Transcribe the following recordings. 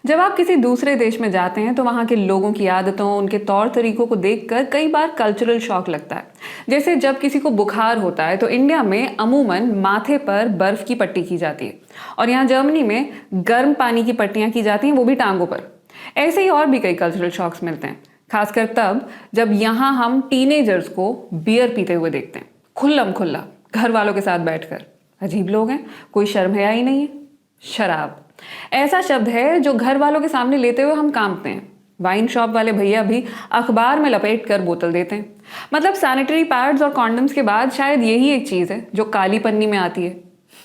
जब आप किसी दूसरे देश में जाते हैं तो वहाँ के लोगों की आदतों, उनके तौर तरीकों को देखकर कई बार कल्चरल शॉक लगता है। जैसे जब किसी को बुखार होता है तो इंडिया में अमूमन माथे पर बर्फ की पट्टी की जाती है और यहाँ जर्मनी में गर्म पानी की पट्टियाँ की जाती हैं, वो भी टांगों पर। ऐसे ही और भी कई कल्चरल शॉक्स मिलते हैं, खासकर तब जब यहाँ हम टीनेजर्स को बियर पीते हुए देखते हैं, खुल्लम खुल्ला घर वालों के साथ बैठकर। अजीब लोग हैं, कोई शर्म हया ही नहीं है। शराब ऐसा शब्द है जो घर वालों के सामने लेते हुए हम कांपते हैं। वाइन शॉप वाले भैया भी अखबार में लपेट कर बोतल देते हैं। मतलब सैनिटरी पैड्स और कॉन्डम्स के बाद शायद यही एक चीज़ है जो काली पन्नी में आती है।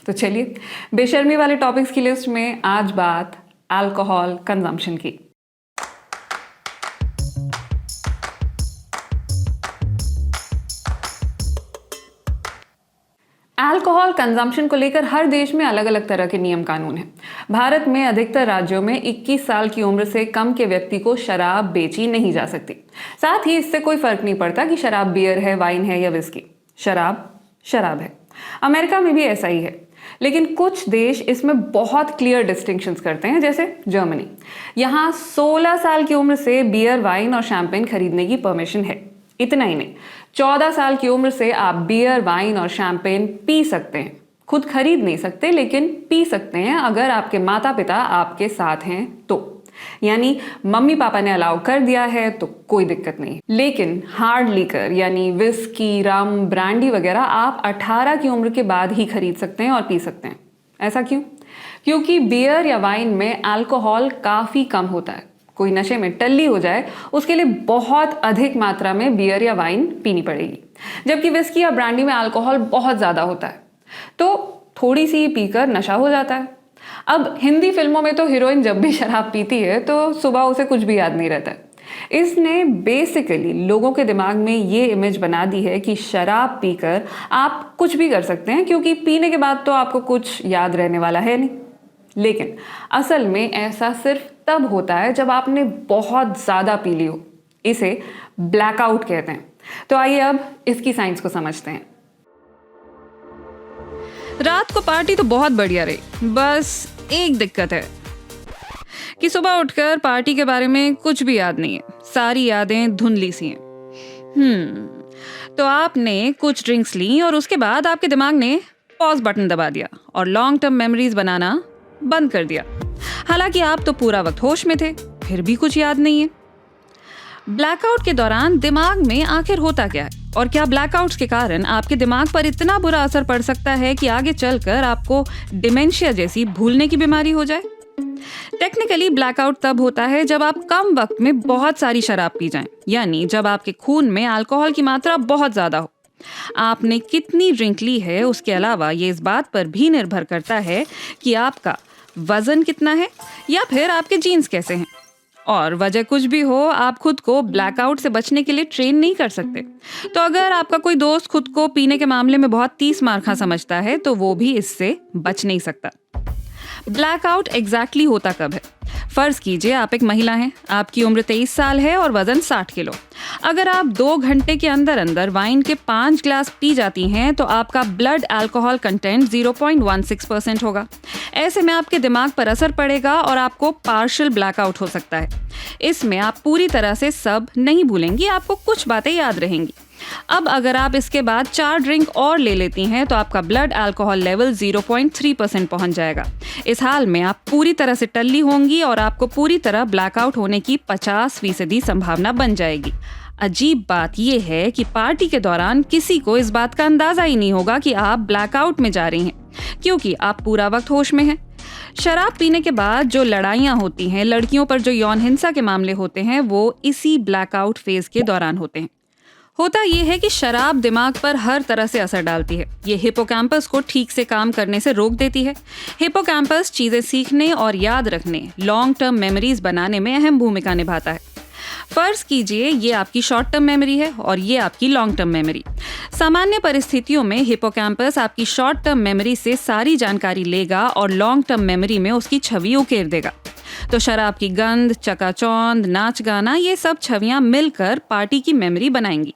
तो चलिए, बेशर्मी वाले टॉपिक्स की लिस्ट में आज बात अल्कोहल कंजम्पशन की। अल्कोहल कंजम्पशन को लेकर हर देश में अलग अलग तरह के नियम कानून हैं। भारत में अधिकतर राज्यों में 21 साल की उम्र से कम के व्यक्ति को शराब बेची नहीं जा सकती। साथ ही इससे कोई फर्क नहीं पड़ता कि शराब बियर है, वाइन है या विस्की। शराब शराब है। अमेरिका में भी ऐसा ही है, लेकिन कुछ देश इसमें बहुत क्लियर डिस्टिंक्शंस करते हैं, जैसे जर्मनी। यहाँ 16 साल की उम्र से बियर, वाइन और शैंपेन खरीदने की परमिशन है। इतना ही नहीं, 14 साल की उम्र से आप बियर, वाइन और शैंपेन पी सकते हैं। खुद खरीद नहीं सकते, लेकिन पी सकते हैं अगर आपके माता पिता आपके साथ हैं तो। यानी मम्मी पापा ने अलाउ कर दिया है तो कोई दिक्कत नहीं। लेकिन हार्ड लीकर यानी विस्की, रम, ब्रांडी वगैरह आप 18 की उम्र के बाद ही खरीद सकते हैं और पी सकते हैं। ऐसा क्यों? क्योंकि बियर या वाइन में अल्कोहल काफ़ी कम होता है। कोई नशे में टल्ली हो जाए उसके लिए बहुत अधिक मात्रा में बियर या वाइन पीनी पड़ेगी, जबकि विस्की या ब्रांडी में अल्कोहल बहुत ज़्यादा होता है, तो थोड़ी सी पीकर नशा हो जाता है। अब हिंदी फिल्मों में तो हीरोइन जब भी शराब पीती है तो सुबह उसे कुछ भी याद नहीं रहता है। इसने बेसिकली लोगों के दिमाग में ये इमेज बना दी है कि शराब पीकर आप कुछ भी कर सकते हैं, क्योंकि पीने के बाद तो आपको कुछ याद रहने वाला है नहीं। लेकिन असल में ऐसा सिर्फ तब होता है जब आपने बहुत ज़्यादा पी ली हो। इसे ब्लैकआउट कहते हैं। तो आइए अब इसकी साइंस को समझते हैं। रात को पार्टी तो बहुत बढ़िया रही, बस एक दिक्कत है कि सुबह उठकर पार्टी के बारे में कुछ भी याद नहीं है। सारी यादें धुंधली सी हैं। तो आपने कुछ ड्रिंक्स ली और उसके बाद आपके दिमाग ने पॉज बटन दबा दिया और लॉन्ग टर्म मेमोरीज बनाना बंद कर दिया। हालांकि आप तो पूरा वक्त होश में थे, फिर भी कुछ याद नहीं है। ब्लैकआउट के दौरान दिमाग में आखिर होता क्या है, और क्या ब्लैकआउट्स के कारण आपके दिमाग पर इतना बुरा असर पड़ सकता है कि आगे चलकर आपको डिमेंशिया जैसी भूलने की बीमारी हो जाए? टेक्निकली ब्लैकआउट तब होता है जब आप कम वक्त में बहुत सारी शराब पी जाएं, यानी जब आपके खून में अल्कोहल की मात्रा बहुत ज्यादा हो। आपने कितनी ड्रिंक ली है उसके अलावा ये इस बात पर भी निर्भर करता है कि आपका वजन कितना है या फिर आपके जीन्स कैसे हैं। और वजह कुछ भी हो, आप खुद को ब्लैकआउट से बचने के लिए ट्रेन नहीं कर सकते। तो अगर आपका कोई दोस्त खुद को पीने के मामले में बहुत 30 मार्खा समझता है तो वो भी इससे बच नहीं सकता। ब्लैकआउट एग्जैक्टली होता कब है? फर्ज कीजिए आप एक महिला हैं, आपकी उम्र 23 साल है और वजन 60 किलो। अगर आप 2 घंटे के अंदर अंदर वाइन के 5 ग्लास पी जाती हैं तो आपका ब्लड अल्कोहल कंटेंट 0.16% होगा। ऐसे में आपके दिमाग पर असर पड़ेगा और आपको पार्शियल ब्लैकआउट हो सकता है। इसमें आप पूरी तरह से सब नहीं भूलेंगी, आपको कुछ बातें याद रहेंगी। अब अगर आप इसके बाद 4 ड्रिंक और ले लेती हैं तो आपका ब्लड अल्कोहल लेवल 0.3% पहुंच जाएगा। इस हाल में आप पूरी तरह से टल्ली होंगी और आपको पूरी तरह ब्लैकआउट होने की 50% संभावना बन जाएगी। अजीब बात यह है कि पार्टी के दौरान किसी को इस बात का अंदाजा ही नहीं होगा कि आप ब्लैकआउट में जा रही हैं, क्योंकि आप पूरा वक्त होश में हैं। शराब पीने के बाद जो लड़ाइयाँ होती हैं, लड़कियों पर जो यौन हिंसा के मामले होते हैं, वो इसी ब्लैकआउट फेज के दौरान होते हैं। होता यह है कि शराब दिमाग पर हर तरह से असर डालती है। ये हिपोकैम्पस को ठीक से काम करने से रोक देती है। हिपोकैम्पस चीज़ें सीखने और याद रखने, लॉन्ग टर्म मेमोरीज बनाने में अहम भूमिका निभाता है। फर्ज कीजिए ये आपकी शॉर्ट टर्म मेमोरी है और ये आपकी लॉन्ग टर्म मेमोरी। सामान्य परिस्थितियों में हिपोकैम्पस आपकी शॉर्ट टर्म मेमोरी से सारी जानकारी लेगा और लॉन्ग टर्म मेमोरी में उसकी छवि उकेर देगा। तो शराब की गंध, चकाचौंध, नाच गाना, ये सब छवियां मिलकर पार्टी की मेमोरी बनाएंगी।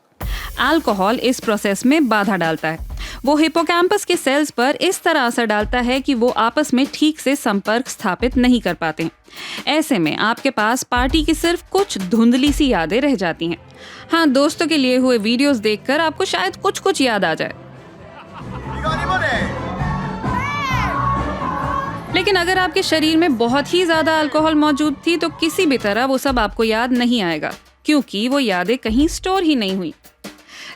अल्कोहल इस प्रोसेस में बाधा डालता है। वो हिपोकैम्पस के सेल्स पर इस तरह असर डालता है कि वो आपस में ठीक से संपर्क स्थापित नहीं कर पाते हैं। ऐसे में आपके पास पार्टी की सिर्फ कुछ धुंधली सी यादें रह जाती हैं। हाँ, दोस्तों के लिए हुए वीडियोस देखकर आपको शायद कुछ कुछ याद आ जाए, लेकिन अगर आपके शरीर में बहुत ही ज्यादा अल्कोहल मौजूद थी तो किसी भी तरह वो सब आपको याद नहीं आएगा, क्योंकि वो यादें कहीं स्टोर ही नहीं हुई।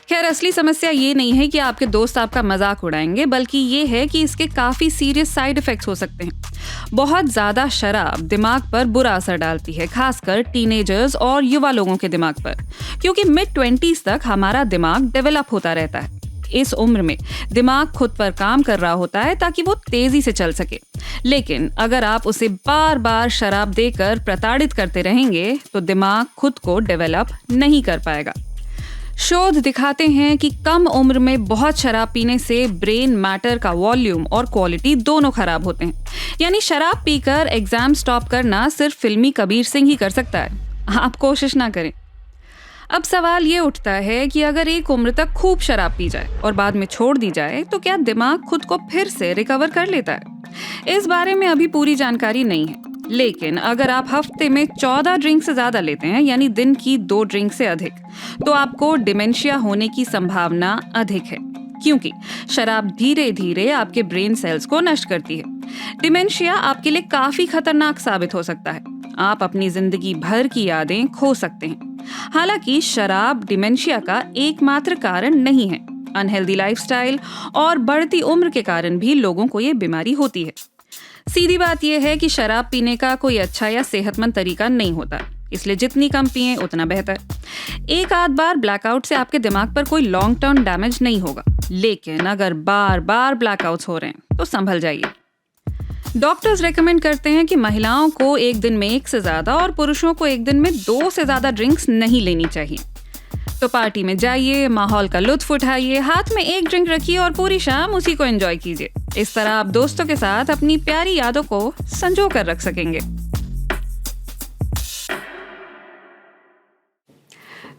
खैर, असली समस्या ये नहीं है कि आपके दोस्त आपका मजाक उड़ाएंगे, बल्कि ये है कि इसके काफी सीरियस साइड इफेक्ट्स हो सकते हैं। बहुत ज्यादा शराब दिमाग पर बुरा असर डालती है, खासकर टीनेजर्स और युवा लोगों के दिमाग पर, क्योंकि मिड-20s तक हमारा दिमाग डेवलप होता रहता है। इस उम्र में दिमाग खुद पर काम कर रहा होता है ताकि वो तेजी से चल सके। लेकिन अगर आप उसे बार बार शराब देकर प्रताड़ित करते रहेंगे तो दिमाग खुद को डेवलप नहीं कर पाएगा। शोध दिखाते हैं कि कम उम्र में बहुत शराब पीने से ब्रेन मैटर का वॉल्यूम और क्वालिटी दोनों खराब होते हैं। यानी शराब पीकर एग्जाम स्टॉप करना सिर्फ फिल्मी कबीर सिंह ही कर सकता है, आप कोशिश ना करें। अब सवाल ये उठता है कि अगर एक उम्र तक खूब शराब पी जाए और बाद में छोड़ दी जाए तो क्या दिमाग खुद को फिर से रिकवर कर लेता है? इस बारे में अभी पूरी जानकारी नहीं है, लेकिन अगर आप हफ्ते में 14 ड्रिंक से ज्यादा लेते हैं, यानी दिन की 2 ड्रिंक से अधिक, तो आपको डिमेंशिया होने की संभावना अधिक है, क्योंकि शराब धीरे धीरे आपके ब्रेन सेल्स को नष्ट करती है। डिमेंशिया आपके लिए काफी खतरनाक साबित हो सकता है। आप अपनी जिंदगी भर की यादें खो सकते हैं। हालांकि शराब डिमेंशिया का एकमात्र कारण नहीं है। अनहेल्दी लाइफस्टाइल और बढ़ती उम्र के कारण भी लोगों को ये बीमारी होती है। सीधी बात यह है कि शराब पीने का कोई अच्छा या सेहतमंद तरीका नहीं होता, इसलिए जितनी कम पिएं उतना बेहतर। एक आध बार ब्लैकआउट से आपके दिमाग पर कोई लॉन्ग टर्म डैमेज नहीं होगा, लेकिन अगर बार बार ब्लैकआउट्स हो रहे हैं तो संभल जाइए। डॉक्टर्स रेकमेंड करते हैं कि महिलाओं को एक दिन में 1 से ज्यादा और पुरुषों को एक दिन में 2 से ज्यादा ड्रिंक्स नहीं लेनी चाहिए। तो पार्टी में जाइए, माहौल का लुत्फ उठाइए, हाथ में 1 ड्रिंक रखिए और पूरी शाम उसी को एंजॉय कीजिए। इस तरह आप दोस्तों के साथ अपनी प्यारी यादों को संजो कर रख सकेंगे।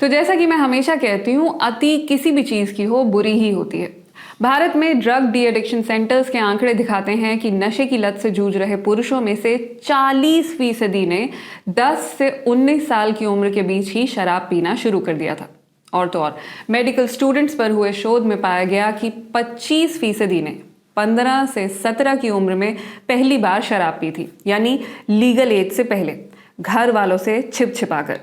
तो जैसा कि मैं हमेशा कहती हूँ, अति किसी भी चीज की हो बुरी ही होती है। भारत में ड्रग डी एडिक्शन सेंटर्स के आंकड़े दिखाते हैं कि नशे की लत से जूझ रहे पुरुषों में से 40% ने 10 से 19 साल की उम्र के बीच ही शराब पीना शुरू कर दिया था। और तो और मेडिकल स्टूडेंट्स पर हुए शोध में पाया गया कि 25% ने 15 से 17 की उम्र में पहली बार शराब पी थी, यानी लीगल एज से पहले, घर वालों से छिप छिपाकर।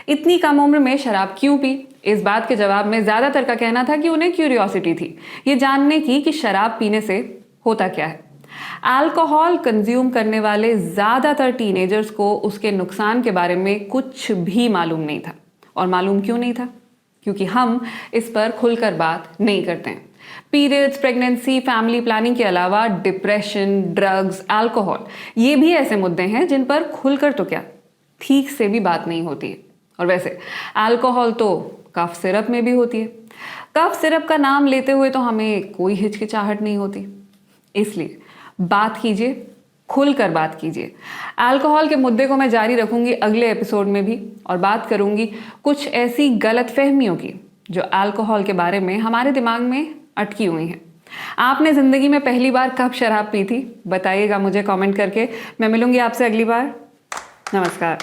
इतनी कम उम्र में शराब क्यों पी? इस बात के जवाब में ज्यादातर का कहना था कि उन्हें क्यूरियोसिटी थी, ये जानने की कि शराब पीने से होता क्या है। अल्कोहल कंज्यूम करने वाले ज्यादातर टीनेजर्स को उसके नुकसान के बारे में कुछ भी मालूम नहीं था। और मालूम क्यों नहीं था? क्योंकि हम इस पर खुलकर बात नहीं करते हैं। पीरियड्स, प्रेगनेंसी, फैमिली प्लानिंग के अलावा डिप्रेशन, ड्रग्स, अल्कोहल, ये भी ऐसे मुद्दे हैं जिन पर खुलकर तो क्या, ठीक से भी बात नहीं होती है। और वैसे अल्कोहल तो कफ सिरप में भी होती है। कफ सिरप का नाम लेते हुए तो हमें कोई हिचकिचाहट नहीं होती। इसलिए बात कीजिए, खुलकर बात कीजिए। अल्कोहल के मुद्दे को मैं जारी रखूंगी अगले एपिसोड में भी, और बात करूंगी कुछ ऐसी गलतफहमियों की जो अल्कोहल के बारे में हमारे दिमाग में अटकी हुई हैं। आपने जिंदगी में पहली बार कब शराब पी थी? बताइएगा मुझे कमेंट करके। मैं मिलूंगी आपसे अगली बार। नमस्कार।